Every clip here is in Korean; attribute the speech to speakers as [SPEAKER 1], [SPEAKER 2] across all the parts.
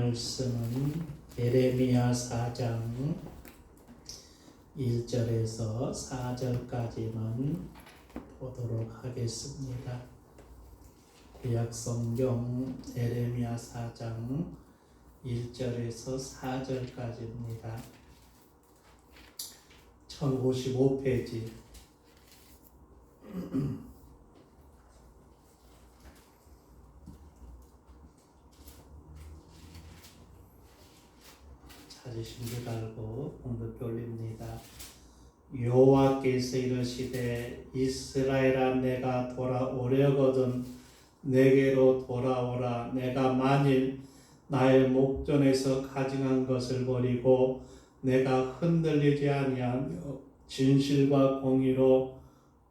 [SPEAKER 1] 말씀은 예레미야 4장 1절에서 4절까지만 보도록 하겠습니다. 구약성경 예레미야 4장 1절에서 4절까지입니다. 1055페이지. 찾으신 줄 알고 공독 올립니다. 여호와께서 이르시되 이스라엘아 내가 돌아오려거든 내게로 돌아오라. 내가 만일 나의 목전에서 가증한 것을 버리고 내가 흔들리지 아니하며 진실과 공의로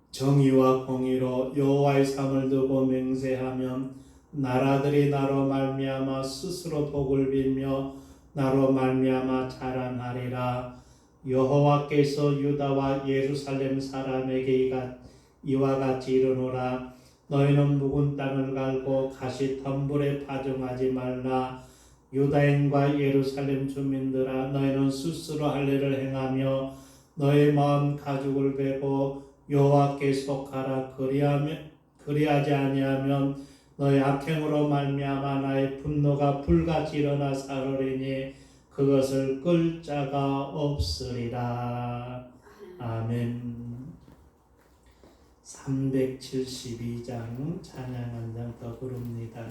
[SPEAKER 1] 정의와 공의로 여호와의 상을 두고 맹세하면 나라들이 나로 말미암아 스스로 복을 빌며 나로 말미암아 자랑하리라. 여호와께서 유다와 예루살렘 사람에게 이와 같이 이르노라. 너희는 묵은 땅을 갈고 가시덤불에 파종하지 말라. 유다인과 예루살렘 주민들아 너희는 스스로 할 일을 행하며 너희 마음 가죽을 베고 여호와께 속하라. 그리하지 아니하면 너희 악행으로 말미암아 나의 분노가 불같이 일어나 사르리니 그것을 끌 자가 없으리라. 아멘. 372장 찬양 한 장 더 부릅니다.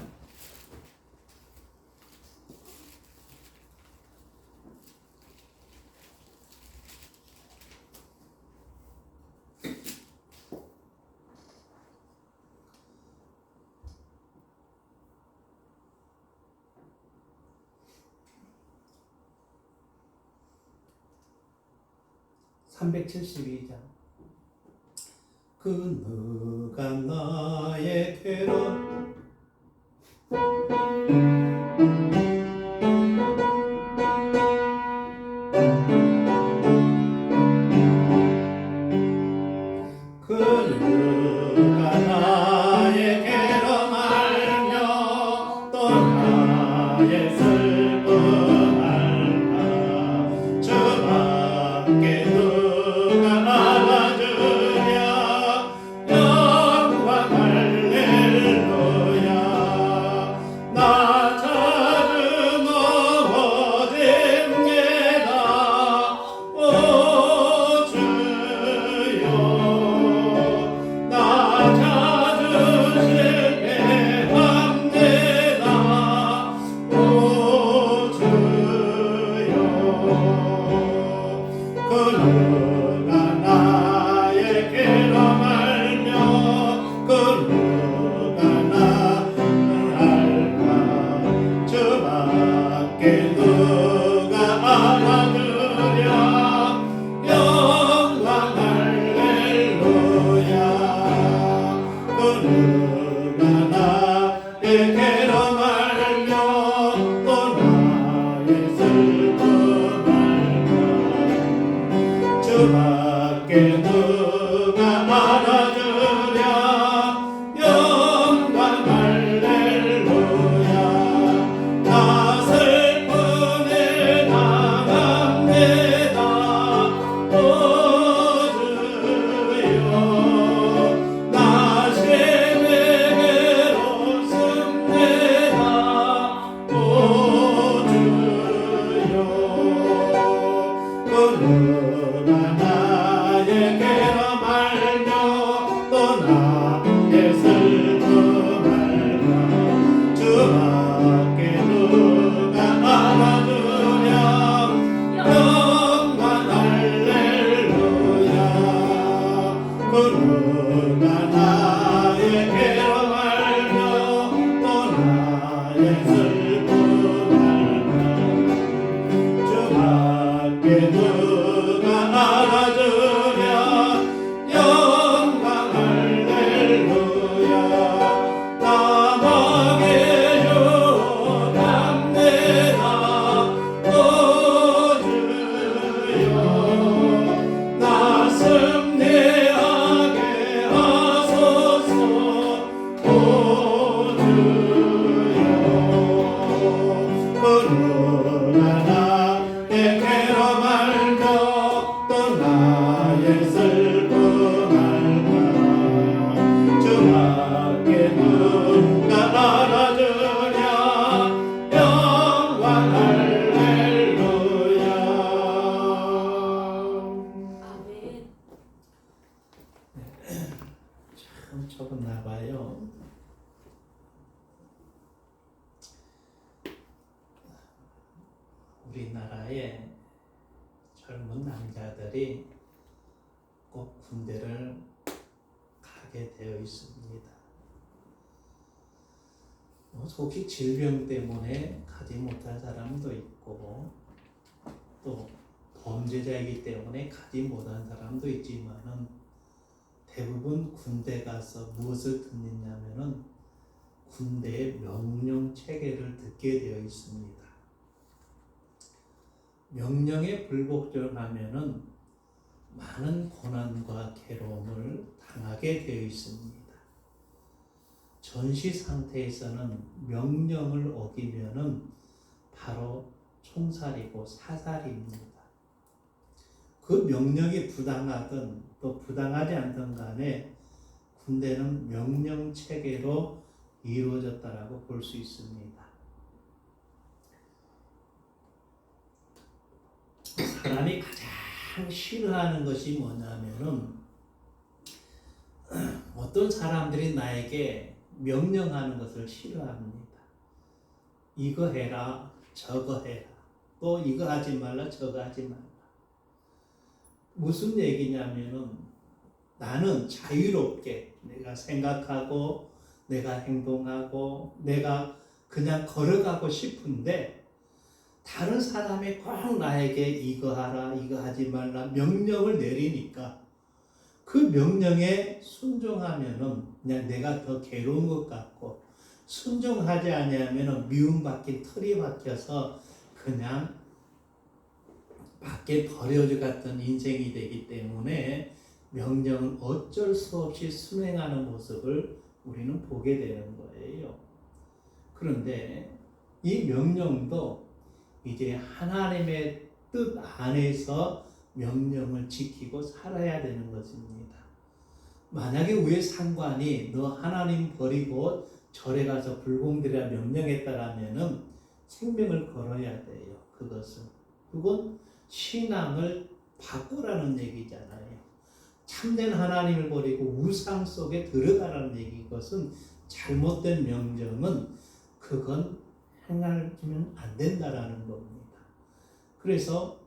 [SPEAKER 1] 그 누가 나의 괴로움 그 누가 나의 괴로움 알며 또 나의 슬픔 알까. 주밖에 누가 알아주랴. 영광 할렐루야. 나 자주 넘어집니다. 오 주여 나 자주 실패합니다. 오 주여 그 누가 나의 괴로움 알며 그 누가 나를 알까. 주밖에 누가 알아주랴. 영광 할렐루야. 그 누가 나의 괴로움 알며 또 나의 슬픔 알까. 주밖에 누가 알아주랴. 영광 할렐루야. 나 슬픈 일 당합니다. 오 주여 나 심히 괴롭습니다. 우리나라의 젊은 남자들이 꼭 군대를 가게 되어 있습니다. 혹시 질병 때문에 가지 못한 사람도 있고 또 범죄자이기 때문에 가지 못한 사람도 있지만은 대부분 군대 가서 무엇을 듣느냐면은 군대의 명령 체계를 듣게 되어 있습니다. 명령에 불복종하면은 많은 고난과 괴로움을 당하게 되어 있습니다. 전시 상태에서는 명령을 어기면은 바로 총살이고 사살입니다. 그 명령이 부당하든 또 부당하지 않든 간에 군대는 명령 체계로 이루어졌다라고 볼 수 있습니다. 사람이 가장 싫어하는 것이 뭐냐면은 어떤 사람들이 나에게 명령하는 것을 싫어합니다. 이거 해라, 저거 해라, 또 이거 하지 말라, 저거 하지 말라. 무슨 얘기냐면은 나는 자유롭게 내가 생각하고 내가 행동하고 내가 그냥 걸어가고 싶은데 다른 사람이 꼭 나에게 이거 하라, 이거 하지 말라 명령을 내리니까 그 명령에 순종하면은 그냥 내가 더 괴로운 것 같고 순종하지 아니하면은 미움받긴 털이 박혀서 그냥 밖에 버려져 갔던 인생이 되기 때문에 명령을 어쩔 수 없이 순행하는 모습을 우리는 보게 되는 거예요. 그런데 이 명령도 이제 하나님의 뜻 안에서 명령을 지키고 살아야 되는 것입니다. 만약에 우리 상관이 너 하나님 버리고 절에 가서 불공들이라 명령했다라면은 생명을 걸어야 돼요. 그건 신앙을 바꾸라는 얘기잖아요. 참된 하나님을 버리고 우상 속에 들어가라는 얘기. 이것은 잘못된 명령은 그건 행하면 안 된다라는 겁니다. 그래서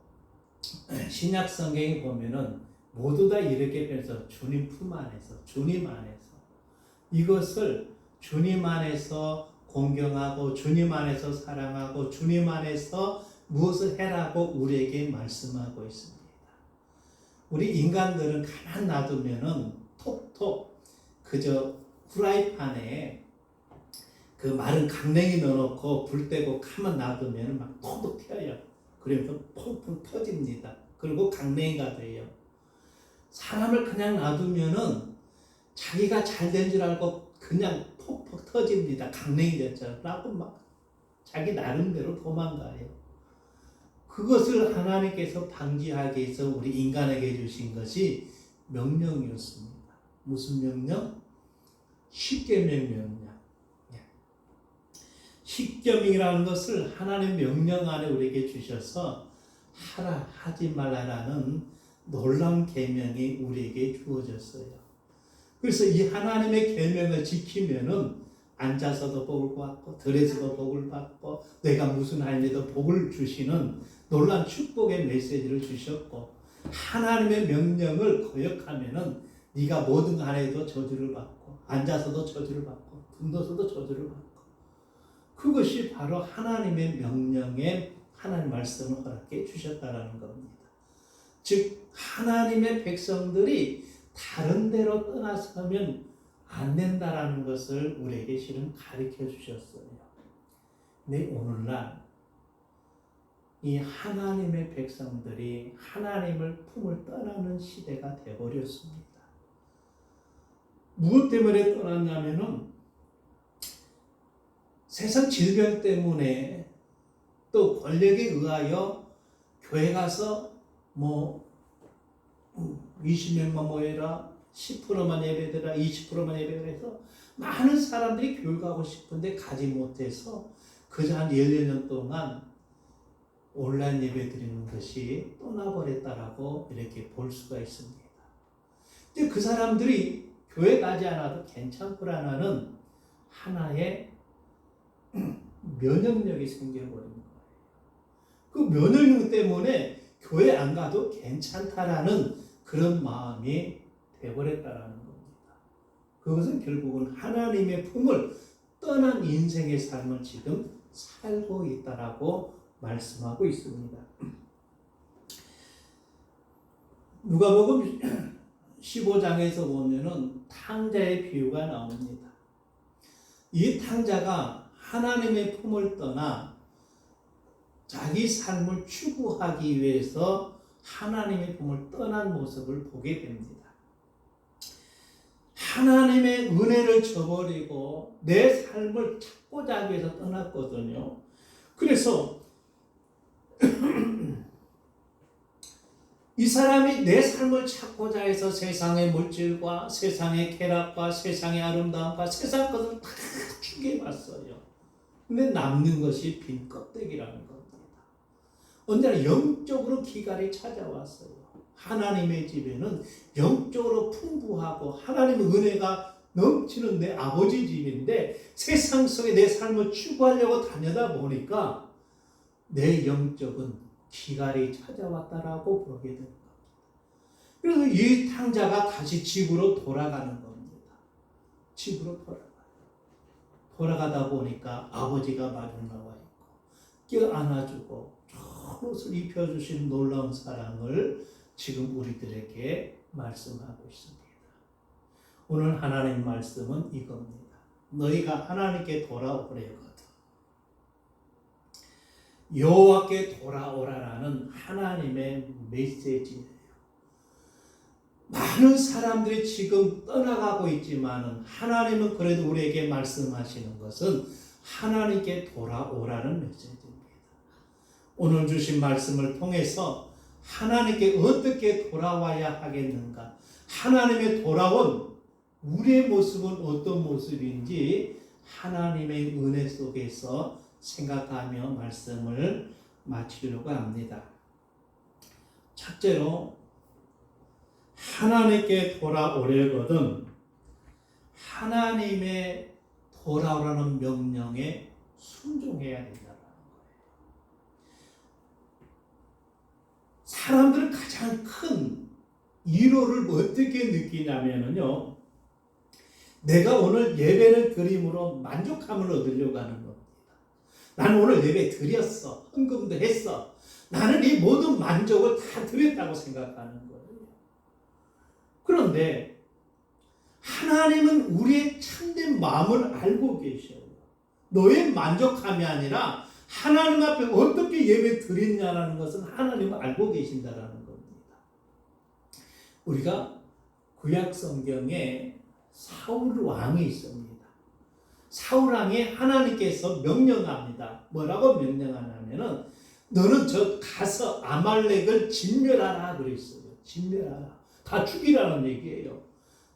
[SPEAKER 1] 신약 성경에 보면은 모두 다 이렇게 변해서 주님 품 안에서, 주님 안에서 이것을 주님 안에서 공경하고 주님 안에서 사랑하고 주님 안에서 무엇을 해라고 우리에게 말씀하고 있습니다. 우리 인간들은 가만 놔두면은 톡톡 그저 후라이팬에 그 마른 강냉이 넣어놓고 불 떼고 가만 놔두면 막 톡톡 튀어요. 그러면서 퐁퐁 터집니다. 그리고 강냉이가 돼요. 사람을 그냥 놔두면은 자기가 잘 된 줄 알고 그냥 폭폭 터집니다. 강냉이 됐잖아요. 라고 막 자기 나름대로 도망가요. 그것을 하나님께서 방지하기 위해서 우리 인간에게 주신 것이 명령이었습니다. 무슨 명령? 십계명 명령. 십계명이라는 것을 하나님 명령 안에 우리에게 주셔서 하라 하지 말라라는 놀라운 계명이 우리에게 주어졌어요. 그래서 이 하나님의 계명을 지키면은 앉아서도 복을 받고 들에서도 복을 받고 내가 무슨 할일에도 복을 주시는 놀라운 축복의 메시지를 주셨고 하나님의 명령을 거역하면은 네가 뭐든 안 해도 저주를 받고 앉아서도 저주를 받고 등도서도 저주를 받고 그것이 바로 하나님의 명령에 하나님 말씀을 허락해 주셨다라는 겁니다. 즉 하나님의 백성들이 다른 데로 떠나서면 안 된다라는 것을 우리에게 실은 가르쳐 주셨어요. 근데 오늘날 이 하나님의 백성들이 하나님을 품을 떠나는 시대가 되어버렸습니다. 무엇 때문에 떠났냐면은 세상 질병 때문에 또 권력에 의하여 교회 가서 20명만 모여라 10%만 예배드라 20%만 예배드라 해서 많은 사람들이 교회 가고 싶은데 가지 못해서 그저 한 1-2년 동안 온라인 예배 드리는 것이 떠나버렸다라고 이렇게 볼 수가 있습니다. 이제 그 사람들이 교회 가지 않아도 괜찮구라는 하나의 면역력이 생겨버린 거예요. 그 면역력 때문에 교회 안 가도 괜찮다라는 그런 마음이 되어버렸다라는 겁니다. 그것은 결국은 하나님의 품을 떠난 인생의 삶을 지금 살고 있다라고 말씀하고 있습니다. 누가복음 15장에서 보면은 탕자의 비유가 나옵니다. 이 탕자가 하나님의 품을 떠나 자기 삶을 추구하기 위해서 하나님의 품을 떠난 모습을 보게 됩니다. 하나님의 은혜를 저버리고 내 삶을 찾고자 하기 위해서 떠났거든요. 그래서 이 사람이 내 삶을 찾고자 해서 세상의 물질과 세상의 쾌락과 세상의 아름다움과 세상 것을 다 추구해봤어요. 근데 남는 것이 빈 껍데기라는 겁니다. 언제나 영적으로 기갈이 찾아왔어요. 하나님의 집에는 영적으로 풍부하고 하나님의 은혜가 넘치는 내 아버지 집인데 세상 속에 내 삶을 추구하려고 다니다 보니까 내 영적은 기갈이 찾아왔다라고 보게 됩니다. 그래서 이 탕자가 다시 집으로 돌아가는 겁니다. 집으로 돌아가다 보니까 아버지가 마중 나와 있고 껴안아주고 좋은 옷을 입혀주신 놀라운 사랑을 지금 우리들에게 말씀하고 있습니다. 오늘 하나님 말씀은 이겁니다. 너희가 하나님께 돌아오려거든 여호와께 돌아오라라는 하나님의 메시지예요. 많은 사람들이 지금 떠나가고 있지만 하나님은 그래도 우리에게 말씀하시는 것은 하나님께 돌아오라는 메시지입니다. 오늘 주신 말씀을 통해서 하나님께 어떻게 돌아와야 하겠는가? 하나님의 돌아온 우리의 모습은 어떤 모습인지 하나님의 은혜 속에서 생각하며 말씀을 마치려고 합니다. 첫째로 하나님께 돌아오려거든 하나님의 돌아오라는 명령에 순종해야 된다는 거예요. 사람들은 가장 큰 위로를 어떻게 느끼냐면요, 내가 오늘 예배를 드림으로 만족함을 얻으려고 하는 겁니다. 나는 오늘 예배 드렸어. 헌금도 했어. 나는 이 모든 만족을 다 드렸다고 생각하는 거예요. 그런데 하나님은 우리의 참된 마음을 알고 계셔요. 너의 만족함이 아니라 하나님 앞에 어떻게 예배 드렸냐라는 것은 하나님은 알고 계신다라는 겁니다. 우리가 구약 성경에 사울 왕이 있습니다. 사울 왕이 하나님께서 명령합니다. 뭐라고 명령하냐면은 너는 저 가서 아말렉을 진멸하라 그랬어요. 진멸하라. 다 죽이라는 얘기예요.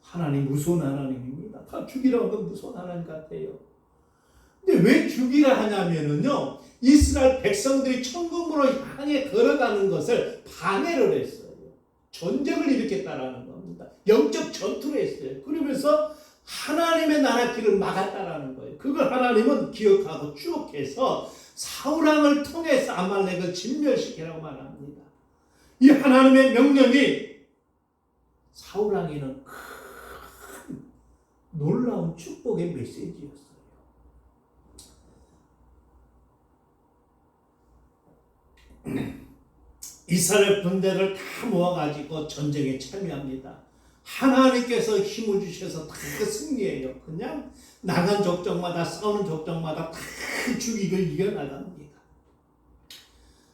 [SPEAKER 1] 하나님 무서운 하나님입니다. 다 죽이라는 건 무서운 하나님 같아요. 근데 왜 죽이라 하냐면은요, 이스라엘 백성들이 천국으로 향해 걸어가는 것을 방해를 했어요. 전쟁을 일으켰다라는 겁니다. 영적 전투를 했어요. 그러면서 하나님의 나라 길을 막았다라는 거예요. 그걸 하나님은 기억하고 추억해서 사울왕을 통해서 아말렉을 진멸시키라고 말합니다. 이 하나님의 명령이 사울왕에는 큰 놀라운 축복의 메시지였어요. 이스라엘 군대를 다 모아가지고 전쟁에 참여합니다. 하나님께서 힘을 주셔서 다 승리해요. 그냥 나간 족적마다 싸우는 족적마다 다 죽이고 이겨나갑니다.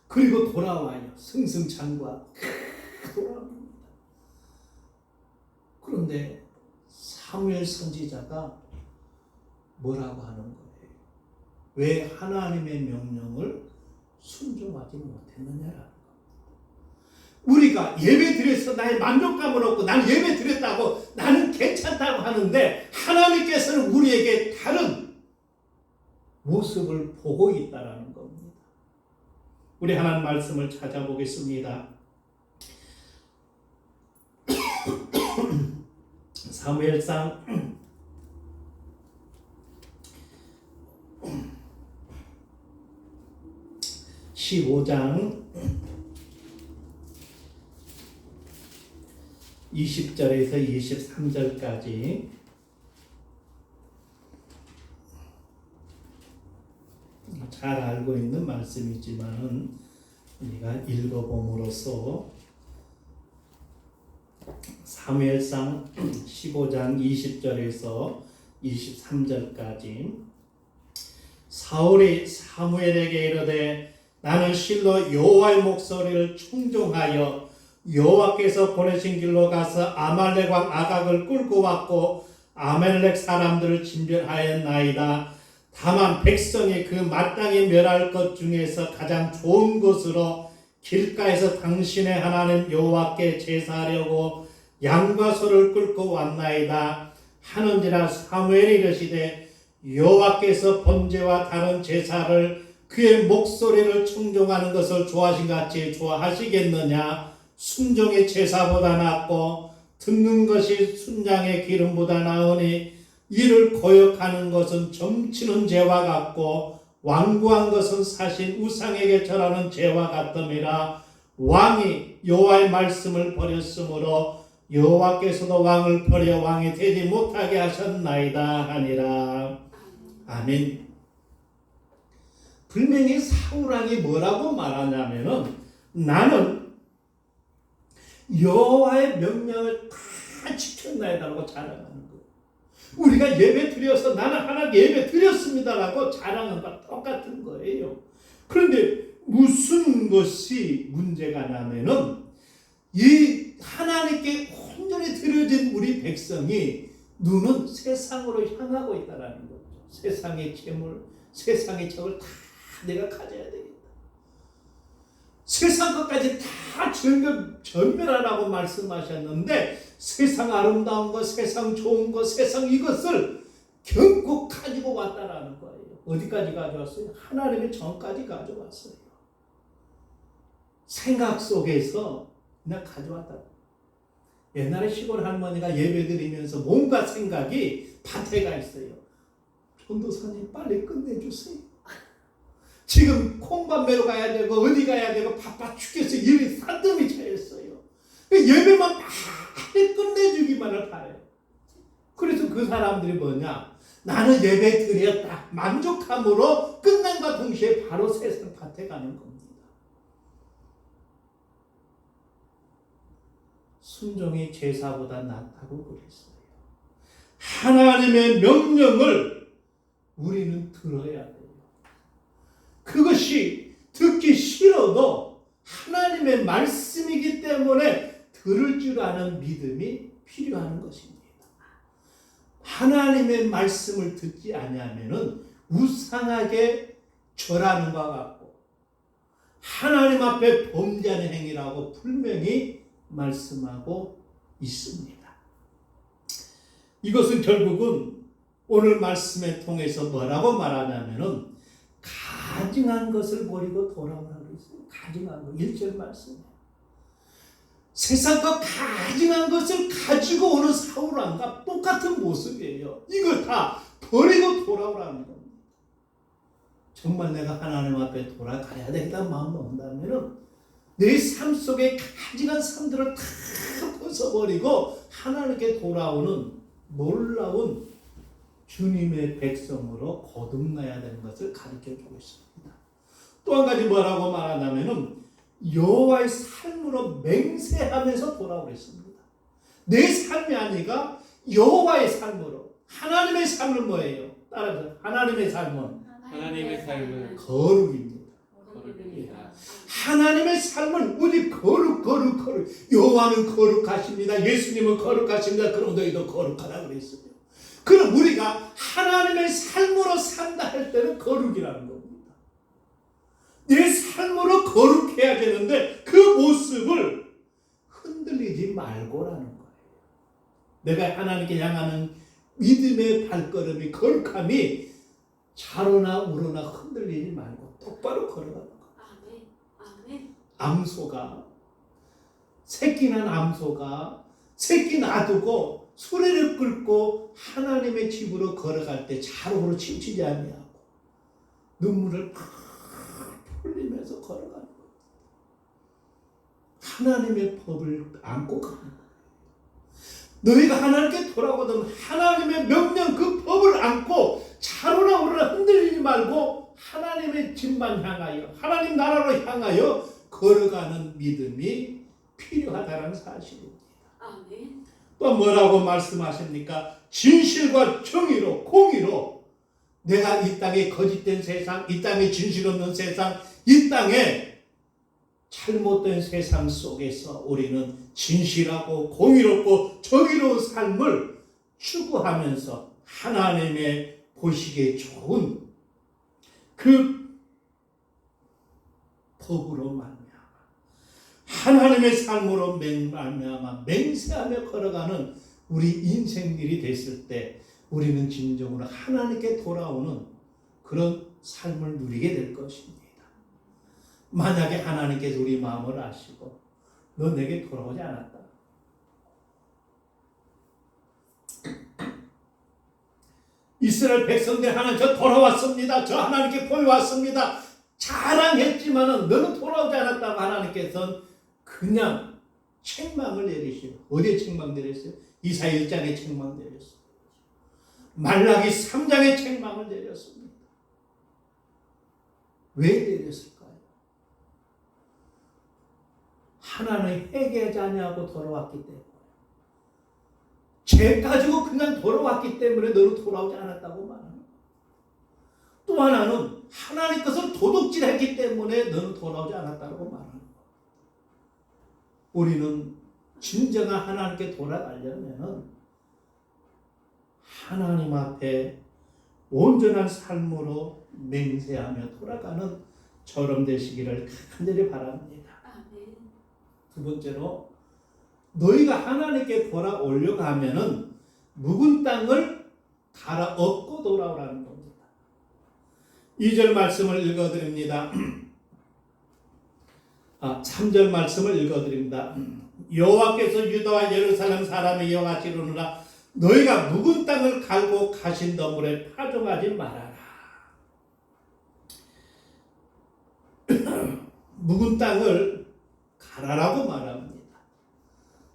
[SPEAKER 1] 그리고 돌아와요. 승승장구하고 돌아옵니다. 그런데 사무엘 선지자가 뭐라고 하는 거예요? 왜 하나님의 명령을 순종하지 못했느냐라는 겁니다. 우리가 예배 드려서 나의 만족감을 얻고 나는 예배 드렸다고 나는 괜찮다고 하는데 하나님께서는 우리에게 다른 모습을 보고 있다는 겁니다. 우리 하나님 말씀을 찾아보겠습니다. 사무엘상 15장 20절에서 23절까지 잘 알고 있는 말씀이지만은 우리가 읽어봄으로써 사무엘상 15장 20절에서 23절까지 사울이 사무엘에게 이르되 나는 실로 여호와의 목소리를 충종하여 여호와께서 보내신 길로 가서 아말렉 왕 아각을 끌고 왔고 아말렉 사람들을 진멸하였나이다. 다만 백성이 그 마땅히 멸할 것 중에서 가장 좋은 것으로 길가에서 당신의 하나님 여호와께 제사하려고 양과 소를 끌고 왔나이다 하는지라 사무엘이 이르시되 여호와께서 번제와 다른 제사를 그의 목소리를 충종하는 것을 좋아하신 같이 좋아하시겠느냐. 순종의 제사보다 낫고 듣는 것이 순장의 기름보다 나으니 이를 거역하는 것은 점치는 죄와 같고 완고한 것은 사실 우상에게 절하는 죄와 같음이라. 왕이 여호와의 말씀을 버렸으므로 여호와께서도 왕을 버려 왕이 되지 못하게 하셨나이다 하니라. 아멘. 분명히 사울왕이 뭐라고 말하냐면은 나는 여호와의 명령을 다 지켰나이다라고 자랑하는 거예요. 우리가 예배 드려서 나는 하나님 예배 드렸습니다라고 자랑한 것 똑같은 거예요. 그런데 무슨 것이 문제가 나면은 이 하나님께 온전히 드려진 우리 백성이 눈은 세상으로 향하고 있다라는 거죠. 세상의 재물, 세상의 적을 다 내가 가져야 되겠다. 세상 것까지 다 전멸하라고 말씀하셨는데 세상 아름다운 것, 세상 좋은 것, 세상 이것을 결국 가지고 왔다라는 거예요. 어디까지 가져왔어요? 하나님의 전까지 가져왔어요. 생각 속에서 그냥 가져왔다. 옛날에 시골 할머니가 예배 드리면서 뭔가 생각이 밭에 가 있어요. 전도사님 빨리 끝내주세요. 지금 콩밥 매러 가야 되고 어디 가야 되고 바빠 죽겠어. 일이 산더미 차였어요. 예배만 빨리 끝내주기만을 바래요. 그래서 그 사람들이 뭐냐? 나는 예배 드렸다. 만족함으로 끝난과 동시에 바로 세상 밭에 가는 겁니다. 순종이 제사보다 낫다고 그랬어요. 하나님의 명령을 우리는 들어야 돼요. 그것이 듣기 싫어도 하나님의 말씀이기 때문에 들을 줄 아는 믿음이 필요한 것입니다. 하나님의 말씀을 듣지 아니하면은 우상하게 절하는 것 같고 하나님 앞에 범죄하는 행위라고 분명히 말씀하고 있습니다. 이것은 결국은 오늘 말씀에 통해서 뭐라고 말하냐면은 가증한 것을 버리고 돌아오라고 했어요. 가증한 것. 1절 말씀이에요. 세상과 가증한 것을 가지고 오는 사울왕과 똑같은 모습이에요. 이걸 다 버리고 돌아오라는 겁니다. 정말 내가 하나님 앞에 돌아가야 되겠다는 마음 먹는다면은 내 삶 속에 가증한 삶들을 다 벗어버리고 하나님께 돌아오는 놀라운 주님의 백성으로 거듭나야 되는 것을 가르쳐주고 있습니다. 또 한 가지 뭐라고 말하냐면은 여호와의 삶으로 맹세하면서 돌아오겠습니다. 내 삶이 아니라 여호와의 삶으로. 하나님의 삶은 뭐예요? 따라서 하나님의 삶은 거룩입니다. 하나님의 삶은 우리 거룩. 여호와는 거룩하십니다. 예수님은 거룩하십니다. 그럼 너희도 거룩하라 그랬어요. 그럼 우리가 하나님의 삶으로 산다 할 때는 거룩이라는 겁니다. 내 삶으로 거룩해야 되는데 그 모습을 흔들리지 말고라는 거예요. 내가 하나님께 향하는 믿음의 발걸음이 거룩함이 좌로나 우로나 흔들리지 말고 똑바로 걸어가는 거예요. 암소가 새끼 난 암소가 새끼 놔두고 수레를 끌고 하나님의 집으로 걸어갈 때 좌우로 치우치지 아니하고 눈물을 풀리면서 걸어가는 거예요. 하나님의 법을 안고 가는 거예요. 너희가 하나님께 돌아오거든 하나님의 명령 그 법을 안고 차로나 오르나 흔들리지 말고 하나님의 집만 향하여 하나님 나라로 향하여 걸어가는 믿음이 필요하다는 사실입니다.
[SPEAKER 2] 아멘.
[SPEAKER 1] 또 뭐라고 말씀하십니까? 진실과 정의로 공의로 내가 이 땅에 거짓된 세상, 이 땅에 진실 없는 세상, 이 땅에 잘못된 세상 속에서 우리는 진실하고 공의롭고 정의로운 삶을 추구하면서 하나님의 보시기에 좋은 그 법으로 말미암아 하나님의 삶으로 말미암아 맹세하며 걸어가는 우리 인생들이 됐을 때 우리는 진정으로 하나님께 돌아오는 그런 삶을 누리게 될 것입니다. 만약에 하나님께서 우리 마음을 아시고 너 내게 돌아오지 않았다. 이스라엘 백성들 하나님 저 돌아왔습니다. 저 하나님께 보여왔습니다. 자랑했지만은 너는 돌아오지 않았다고 하나님께서는 그냥 책망을 내리시고 어디에 책망 내렸어요? 이사야 1장에 책망 내렸어요. 말라기 3장에 책망을 내렸습니다. 왜 내렸을까요? 하나님 회개하지 아니하고 돌아왔기 때문에 죄 가지고 그냥 돌아왔기 때문에 너는 돌아오지 않았다고 말합니다. 또 하나는 하나님 것을 도둑질했기 때문에 너는 돌아오지 않았다고 말합니다. 우리는 진정한 하나님께 돌아가려면 하나님 앞에 온전한 삶으로 맹세하며 돌아가는 저럼 되시기를 간절히 바랍니다.
[SPEAKER 2] 아멘.
[SPEAKER 1] 두 번째로 너희가 하나님께 돌아오려고 하면은 묵은 땅을 갈아엎고 돌아오라는 겁니다. 2절 말씀을 읽어드립니다. 3절 말씀을 읽어드립니다. 여호와께서 유다와 예루살렘 사람의 이와 이르노라 너희가 묵은 땅을 갈고 가신 더물에 파종하지 말아라. 묵은 땅을 가라라고 말합니다.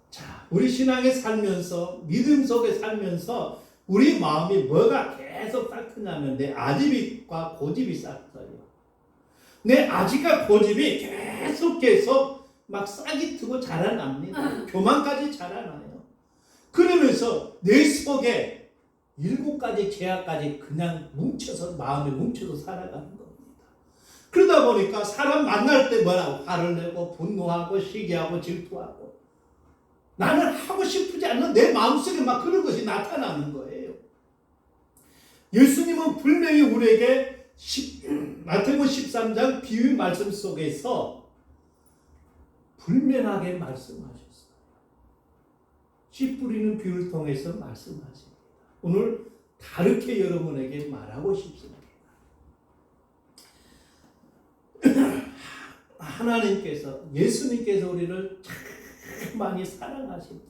[SPEAKER 1] 자, 우리 신앙에 살면서 믿음 속에 살면서 우리 마음이 뭐가 계속 싹트냐면 내 아집과 고집이 싹트어요. 내 아집과 고집이 계속 막 싹이 트고 자라납니다. 교만까지 자라나요. 그러면서 내 속에 7가지 죄악까지 그냥 뭉쳐서 마음에 뭉쳐서 살아가는 겁니다. 그러다 보니까 사람 만날 때 뭐라고 화를 내고 분노하고 시기하고 질투하고 나는 하고 싶지 않는 내 마음속에 막 그런 것이 나타나는 거예요. 예수님은 분명히 우리에게 마태복음 13장 비유 말씀 속에서 불명하게 말씀하셨어요. 씨 뿌리는 비유를 통해서 말씀하십니다. 오늘 다르게 여러분에게 말하고 싶습니다. 하나님께서 예수님께서 우리를 참 많이 사랑하십니다.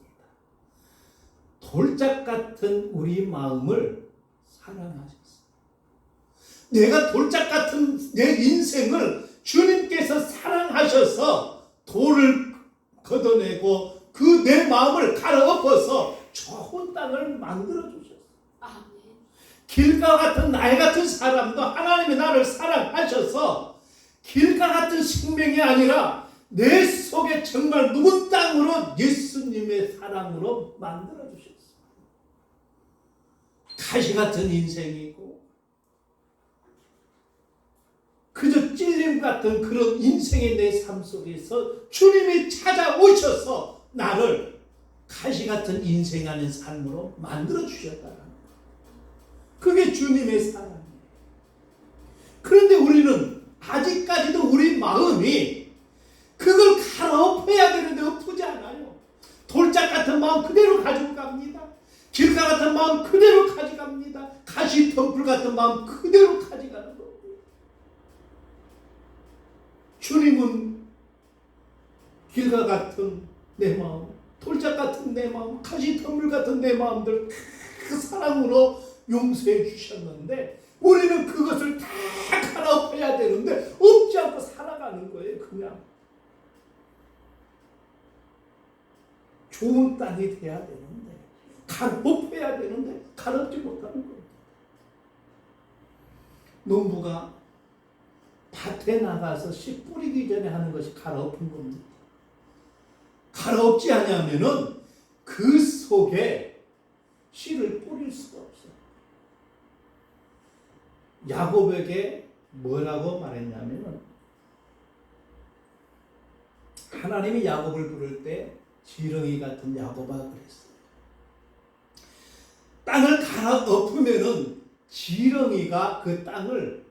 [SPEAKER 1] 돌짝 같은 우리 마음을 사랑하셨어요. 내가 돌짝 같은 내 인생을 주님께서 사랑하셔서 돌을 걷어내고 그 내 마음을 갈아엎어서 좋은 땅을 만들어 주셨어요.
[SPEAKER 2] 아멘.
[SPEAKER 1] 길과 같은 나의 같은 사람도 하나님이 나를 사랑하셔서 길과 같은 생명이 아니라 내 속에 정말 묵은 땅으로 예수님의 사랑으로 만들어 주셨어요. 가시 같은 인생이고 그저 찔림 같은 그런 인생의 내 삶 속에서 주님이 찾아오셔서 나를 가시 같은 인생 아닌 삶으로 만들어 주셨다는 거예요. 그게 주님의 사랑이에요. 그런데 우리는 아직까지도 우리 마음이 그걸 갈아엎어야 되는데 엎지 않아요. 돌짝 같은 마음 그대로 가지고 갑니다. 길가 같은 마음 그대로 가져갑니다. 가시 덩굴 같은 마음 그대로 가져가는 거예요. 주님은 길가 같은 내 마음, 돌짝 같은 내 마음, 가시 덩굴 같은 내 마음들 그 사랑으로 용서해 주셨는데 우리는 그것을 다 갈아엎어야 되는데 없지 않고 좋은 땅이 돼야 되는데, 가롭혀야 되는데 가롭지 못하는 거예요. 농부가 밭에 나가서 씨 뿌리기 전에 하는 것이 가롭힌 겁니다. 가롭지 않으면은 그 속에 씨를 뿌릴 수가 없어요. 야곱에게 뭐라고 말했냐면은, 하나님이 야곱을 부를 때 지렁이 같은 야곱아 그랬어요. 땅을 갈아엎으면은 지렁이가 그 땅을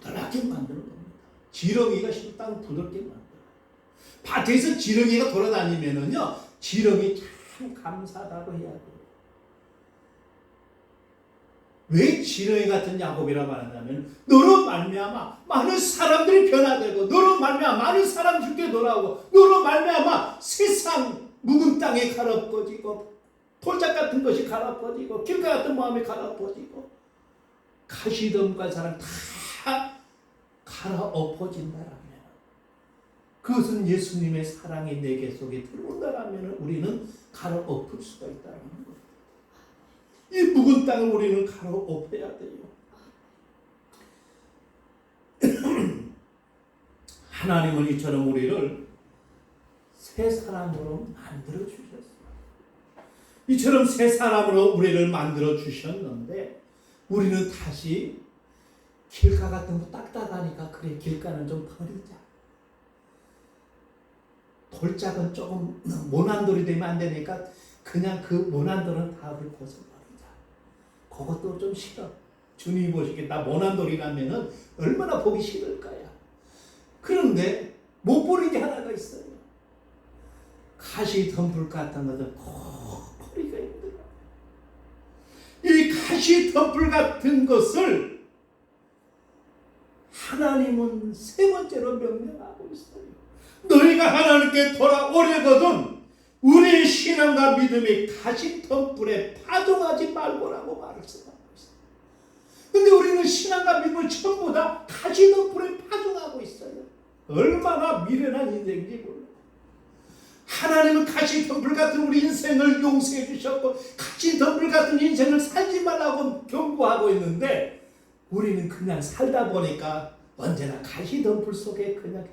[SPEAKER 1] 부드럽게 만드는 겁니다. 지렁이가 땅을 부드럽게 만들어요. 밭에서 지렁이가 돌아다니면은요, 지렁이 참 감사하다고 해야 돼요. 왜 지렁이 같은 야곱이라고 하냐면, 너로 말미암아 많은 사람들이 변화되고, 너로 말미암아 많은 사람 죽게 돌아오고, 너로 말미암아 세상 묵은 땅이 갈아엎어지고, 돌짝 같은 것이 갈아엎어지고, 길가 같은 마음이 갈아엎어지고, 가시덤과 사람 다 갈아엎어진다라면, 그것은 예수님의 사랑이 내게 속에 들어온다라면 우리는 갈아엎을 수가 있다는 거예요. 이 묵은 땅을 우리는 갈아엎어야 돼요. 하나님은 이처럼 우리를 새 사람으로 만들어 주셨어요. 이처럼 새 사람으로 우리를 만들어 주셨는데, 우리는 다시 길가 같은 거 딱딱하니까, 그래 길가는 좀 버리자. 돌짝은 조금 모난돌이 되면 안 되니까 그냥 그 모난돌은 다 우리 벗어버리자. 그것도 좀 싫어. 주님이 보시기에 나 모난돌이라면은 얼마나 보기 싫을 거야. 그런데 못 버린 게 하나가 있어요. 가시 덤불 같은 것은 꼭 버리기가 힘들어. 이 가시 덤불 같은 것을 하나님은 세 번째로 명령하고 있어요. 너희가 하나님께 돌아오려거든 우리의 신앙과 믿음이 가시 덤불에 파종하지 말고라고 말씀하고 있어요. 근데 우리는 신앙과 믿음을 전부 다 가시 덤불에 파종하고 있어요. 얼마나 미련한 인생인지 몰라요. 하나님은 가시 덤불 같은 우리 인생을 용서해 주셨고, 가시 덤불 같은 인생을 살지 말라고 경고하고 있는데, 우리는 그냥 살다 보니까 언제나 가시 덤불 속에 그냥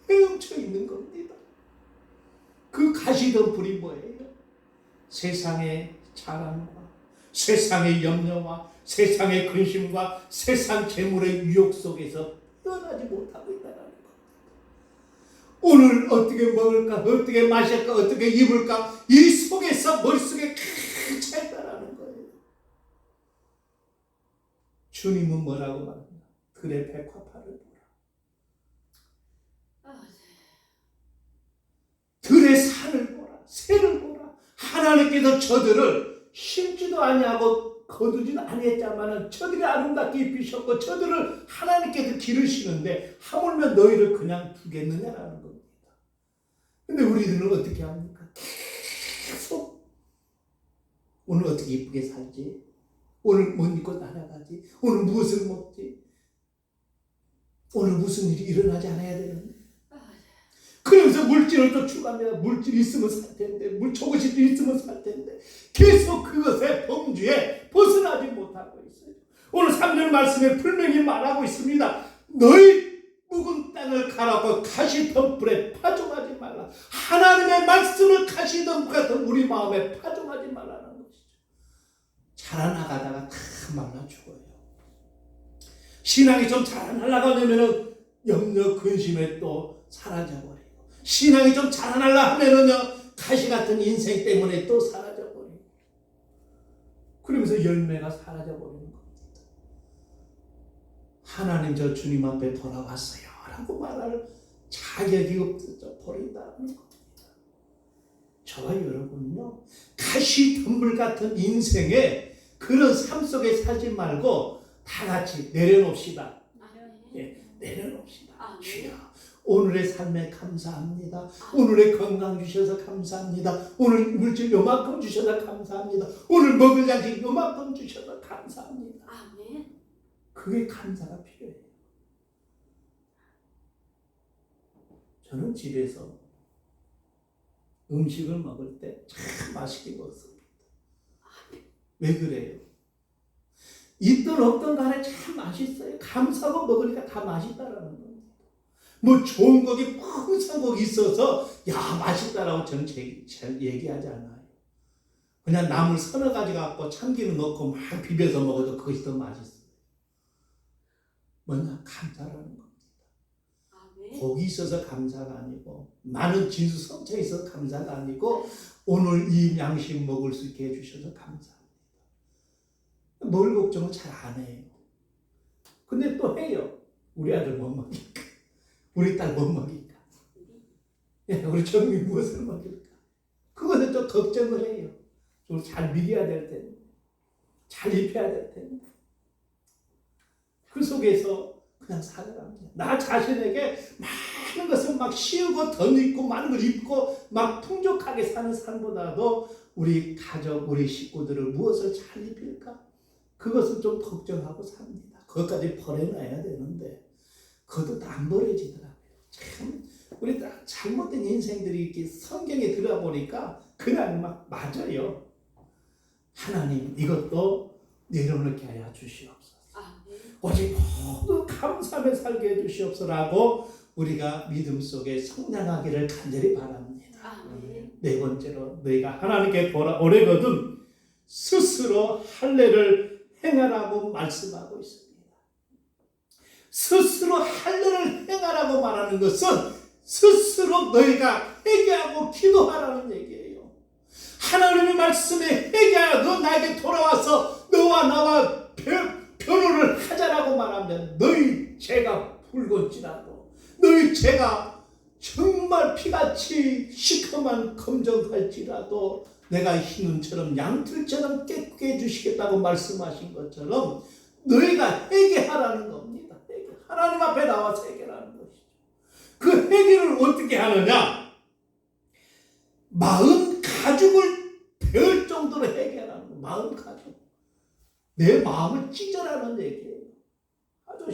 [SPEAKER 1] 헤엄쳐 있는 겁니다. 그 가시 덤불이 뭐예요? 세상의 자랑과 세상의 염려와 세상의 근심과 세상 재물의 유혹 속에서 떠나지 못하고 있다는 겁니다. 오늘 어떻게 먹을까, 어떻게 마실까, 어떻게 입을까, 이 속에서 머릿속에 꽉 차 있다는 거예요. 주님은 뭐라고 말합니까? 들의 백화파를 보라. 들의 산을 보라, 새를 보라. 하나님께서 저들을 심지도 아니하고 거두지는 아니했지만은 저들이 아름답게 입히셨고 저들을 하나님께서 기르시는데 하물며 너희를 그냥 두겠느냐라는 겁니다. 근데 우리들은 어떻게 합니까? 계속 오늘 어떻게 이쁘게 살지? 오늘 뭐 입고 날아가지? 오늘 무엇을 먹지? 오늘 무슨 일이 일어나지 않아야 되는데? 그러면서 물질을 또 추구합니다. 물질이 있으면 살 텐데, 저것이 있으면 살 텐데, 계속 그것의 범주에 벗어나지 못하고 있어요. 오늘 3절 말씀에 분명히 말하고 있습니다. 너희 묵은 땅을 갈아엎어 가시 덤불에 파종하지 말라. 하나님의 말씀을 가시 덤불 같은 우리 마음에 파종하지 말라는 것이죠. 자라나가다가 다 말라 죽어요. 신앙이 좀 자라나가려면 염려 근심에 또 사라져버려요. 신앙이 좀 자라나려 하면은요, 가시 같은 인생 때문에 또 사라져버리고, 그러면서 열매가 사라져버리는 겁니다. 하나님 저 주님 앞에 돌아왔어요 라고 말할 자격이 없어져 버린다는 겁니다. 저와 여러분은요, 가시 덤불 같은 인생에 그런 삶 속에 살지 말고 다 같이 내려놓읍시다. 예, 내려놓읍시다. 주여, 오늘의 삶에 감사합니다. 오늘의 건강 주셔서 감사합니다. 오늘 물질 요만큼 주셔서 감사합니다. 오늘 먹을 양식 요만큼 주셔서 감사합니다. 아멘. 그게 감사가 필요해요. 저는 집에서 음식을 먹을 때 참 맛있게 먹습니다. 왜 그래요? 있든 없든 간에 참 맛있어요. 감사하고 먹으니까 다 맛있다라는 겁니다. 뭐 좋은 고기, 풍성한 고기 있어서 야 맛있다라고 저는 얘기하지 않아요. 그냥 나물 서너 가지 갖고 참기름 넣고 막 비벼서 먹어도 그것이 더 맛있어요. 뭐냐? 감사라는 겁니다. 고기 있어서 감사가 아니고 많은 진수성찬 있어서 감사가 아니고 오늘 이 양식 먹을 수 있게 해주셔서 감사합니다. 뭘 걱정을 잘 안 해요. 근데 또 해요. 우리 아들 못 먹일까? 우리 딸 못 먹일까? 우리 정민 무엇을 먹일까? 그거는 또 걱정을 해요. 좀 잘 먹여야 될 텐데, 잘 입혀야 될 텐데. 그 속에서 그냥 살아갑니다. 나 자신에게 많은 것을 막 씌우고 덧입고 많은 걸 입고 막 풍족하게 사는 삶보다도 우리 가족, 우리 식구들을 무엇을 잘 입힐까? 그것을 좀 걱정하고 삽니다. 그것까지 버려놔야 되는데 그것도 안 버려지더라고요. 참 우리 잘못된 인생들이 이렇게 성경에 들어가 보니까 그냥 막 맞아요. 하나님 이것도 내려놓게 하여 주시옵소서. 오직 모두 감사하며 살게 해주시옵소서라고 우리가 믿음 속에 성장하기를 간절히 바랍니다. 네 번째로 너희가 하나님께 돌아오려거든 스스로 할례를 행하라고 말씀하고 있습니다. 스스로 할례를 행하라고 말하는 것은 스스로 너희가 회개하고 기도하라는 얘기예요. 하나님의 말씀에 회개하여 너 나에게 돌아와서 너와 나와 변호를 하자라고 말하면 너희 죄가 붉을지라도 너희 죄가 정말 피같이 시커먼 검정할지라도 내가 흰눈처럼 양털처럼 깨끗게 해주시겠다고 말씀하신 것처럼 너희가 회개하라는 겁니다. 하나님 앞에 나와서 회개하는 것이죠. 그 회개를 어떻게 하느냐? 마음 가죽을 베을 정도로 회개하라는 거예요. 마음 가죽. 내 마음을 찢어라는 얘기예요. 아주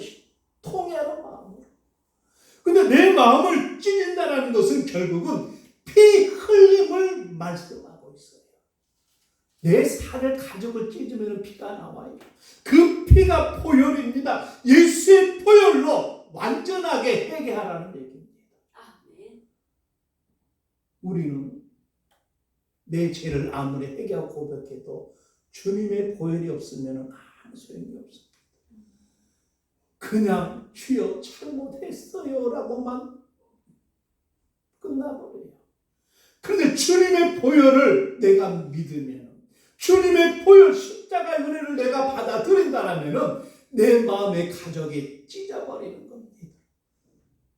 [SPEAKER 1] 통해하는 마음으로. 근데 내 마음을 찢는다는 것은 결국은 피 흘림을 말씀하고 있어요. 내 살을 가죽을 찢으면 피가 나와요. 그 피가 보혈입니다. 예수의 보혈로 완전하게 회개하라는 얘기입니다. 우리는 내 죄를 아무리 회개하고 고백해도 주님의 보혈이 없으면 아무 소용이 없습니다. 그냥 주여 잘못했어요 라고만 끝나버려요. 그런데 주님의 보혈을 내가 믿으면 주님의 보혈 십자가의 은혜를 내가 받아들인다면 내 마음의 가죽이 찢어버리는 겁니다.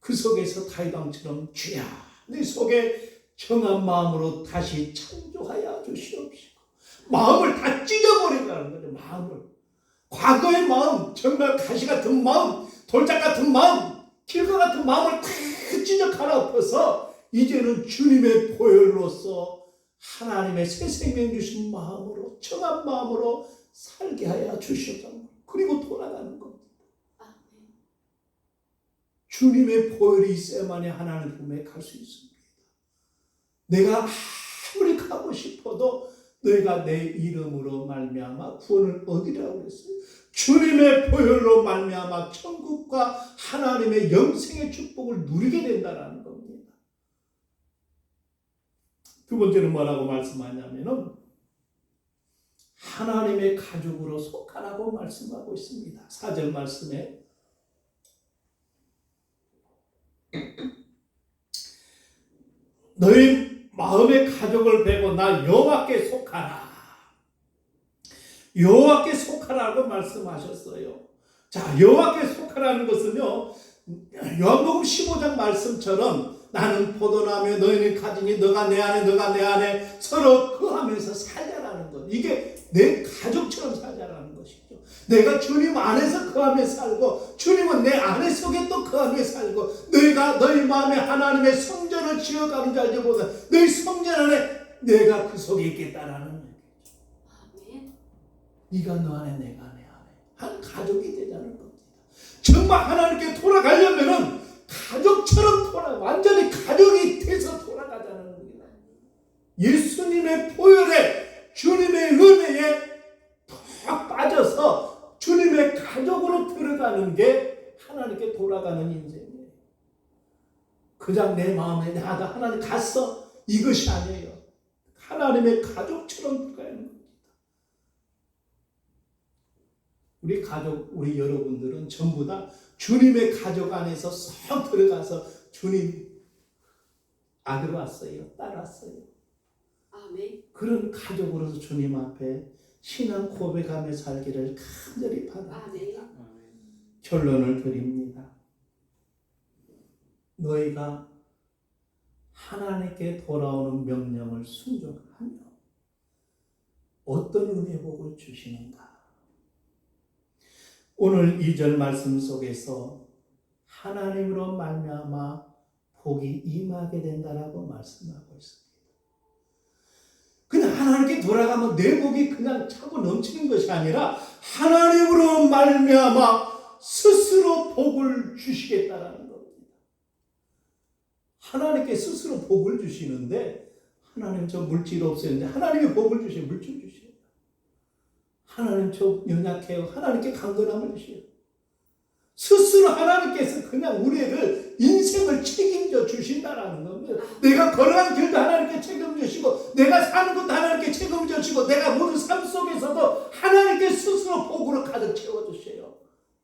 [SPEAKER 1] 그 속에서 다윗왕처럼 주야 내 속에 정한 마음으로 다시 창조하여 주시옵시고 마음을 다 찢어버린다는 거죠. 마음을. 과거의 마음, 정말 가시 같은 마음, 돌짝 같은 마음, 길가 같은 마음을 다 찢어 갈아엎어서 이제는 주님의 보혈로서 하나님의 새 생명 주신 마음으로 정한 마음으로 살게 하여 주셔서 그리고 돌아가는 겁니다. 주님의 보혈이 있어야만이 하나님 품에 갈 수 있습니다. 내가 아무리 가고 싶어도 너희가 내 이름으로 말미암아 구원을 얻으리라고 그랬어요. 주님의 보혈로 말미암아 천국과 하나님의 영생의 축복을 누리게 된다는 겁니다. 두 번째는 뭐라고 말씀하냐면은 하나님의 가족으로 속하라고 말씀하고 있습니다. 4절 말씀에 너희 마음의 가족을 베고 나 여호와께 속하라. 여호와께 속하라고 말씀하셨어요. 자, 여호와께 속하라는 것은요, 요한복음 15장 말씀처럼 나는 포도나무에 너희는 가지니 너가 내 안에 너가 내 안에 서로 거하면서 살자라는 것. 이게 내 가족처럼 살자라는 것이죠. 내가 주님 안에서 거하며 살고 주님은 내 안에 속에 또 거하며 살고 너희가 너희 마음에 하나님의 성전을 지어가는 줄 알지 보다 너희 성전 안에 내가 그 속에 있겠다라는 얘기죠. 네가 너 안에 내가 내 안에 한 가족이 되자는 겁니다. 정말 하나님께 돌아가려면은 가족처럼 완전히 가족이 돼서 돌아가자는 겁니다. 예수님의 보혈에 주님의 은혜에 푹 빠져서 주님의 가족으로 들어가는 게 하나님께 돌아가는 인생이에요. 그냥 내 마음에 내가 하나님 갔어 이것이 아니에요. 하나님의 가족처럼 들어가는 겁니다. 우리 가족, 우리 여러분들은 전부 다 주님의 가족 안에서 쏙 들어가서 주님 아들 왔어요, 딸 왔어요.
[SPEAKER 2] 아멘.
[SPEAKER 1] 그런 가족으로서 주님 앞에 신앙 고백하며 살기를 간절히 바랍니다.
[SPEAKER 2] 아멘.
[SPEAKER 1] 결론을 드립니다. 너희가 하나님께 돌아오는 명령을 순종하며 어떤 은혜 복을 주시는가? 오늘 2절 말씀 속에서 하나님으로 말미암아 복이 임하게 된다라고 말씀하고 있습니다. 그냥 하나님께 돌아가면 내 복이 그냥 차고 넘치는 것이 아니라 하나님으로 말미암아 스스로 복을 주시겠다라는 겁니다. 하나님께 스스로 복을 주시는데 하나님 저 물질 없었는데 하나님이 복을 주시요 물질 주시요. 하나님 저 연약해요. 하나님께 강건함을 주시요. 스스로 하나님께서 그냥 우리를 인생을 책임져 주신다라는 겁니다. 내가 걸어간 길도 하나님께 책임지시고 내가 사는 것도 하나님께 책임져주시고 내가 모든 삶 속에서도 하나님께 스스로 복으로 가득 채워주세요.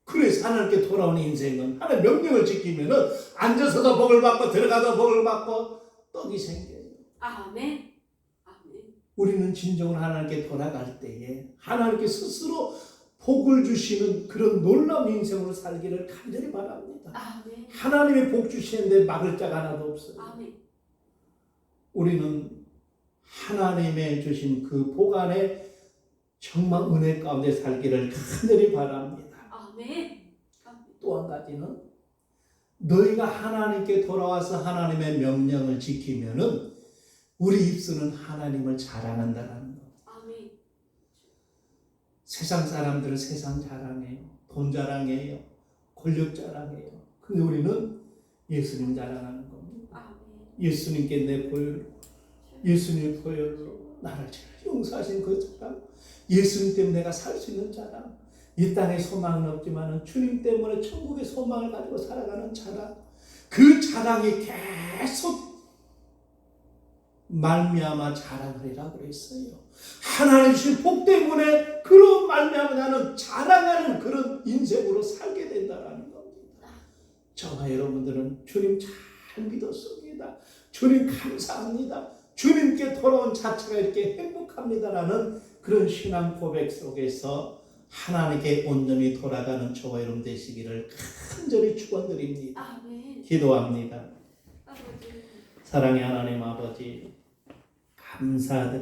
[SPEAKER 1] 그래서 하나님께 돌아오는 인생은 하나님 명령을 지키면은 앉아서도 복을 받고 들어가도 복을 받고 떡이 생겨요.
[SPEAKER 2] 아멘. 아멘.
[SPEAKER 1] 우리는 진정으로 하나님께 돌아갈 때에 하나님께 스스로 복을 주시는 그런 놀라운 인생으로 살기를 간절히 바랍니다.
[SPEAKER 2] 아멘.
[SPEAKER 1] 하나님의 복 주시는데 막을 자가 하나도 없어요.
[SPEAKER 2] 아멘.
[SPEAKER 1] 우리는 하나님의 주신 그 복 안에 정말 은혜 가운데 살기를 간절히 바랍니다.
[SPEAKER 2] 아멘.
[SPEAKER 1] 또 한 가지는 너희가 하나님께 돌아와서 하나님의 명령을 지키면은 우리 입술은 하나님을 자랑한다라는 것.
[SPEAKER 2] 아멘.
[SPEAKER 1] 세상 사람들은 세상 자랑해요. 돈 자랑해요. 권력 자랑해요. 근데 우리는 예수님 자랑하는 겁니다.
[SPEAKER 2] 아멘.
[SPEAKER 1] 예수님께 내 보혈, 예수님의 보혈로 나를 용서하신 그 자랑, 예수님 때문에 내가 살 수 있는 자랑, 이 땅에 소망은 없지만 주님 때문에 천국의 소망을 가지고 살아가는 자랑, 그 자랑이 계속 말미암아 자랑하리라고 그랬어요. 하나님 주신 복 때문에 그런 말미암아 나는 자랑하는 그런 인생으로 살게 된다라는 겁니다. 저와 여러분들은 주님 잘 믿었습니다. 주님 감사합니다. 주님께 돌아온 자체가 이렇게 행복합니다라는 그런 신앙 고백 속에서 하나님께 온전히 돌아가는 저와 여러분 되시기를 간절히 축원드립니다.
[SPEAKER 2] 아멘.
[SPEAKER 1] 기도합니다.
[SPEAKER 2] 아버지.
[SPEAKER 1] 사랑의 하나님 아버지 감사드립니다.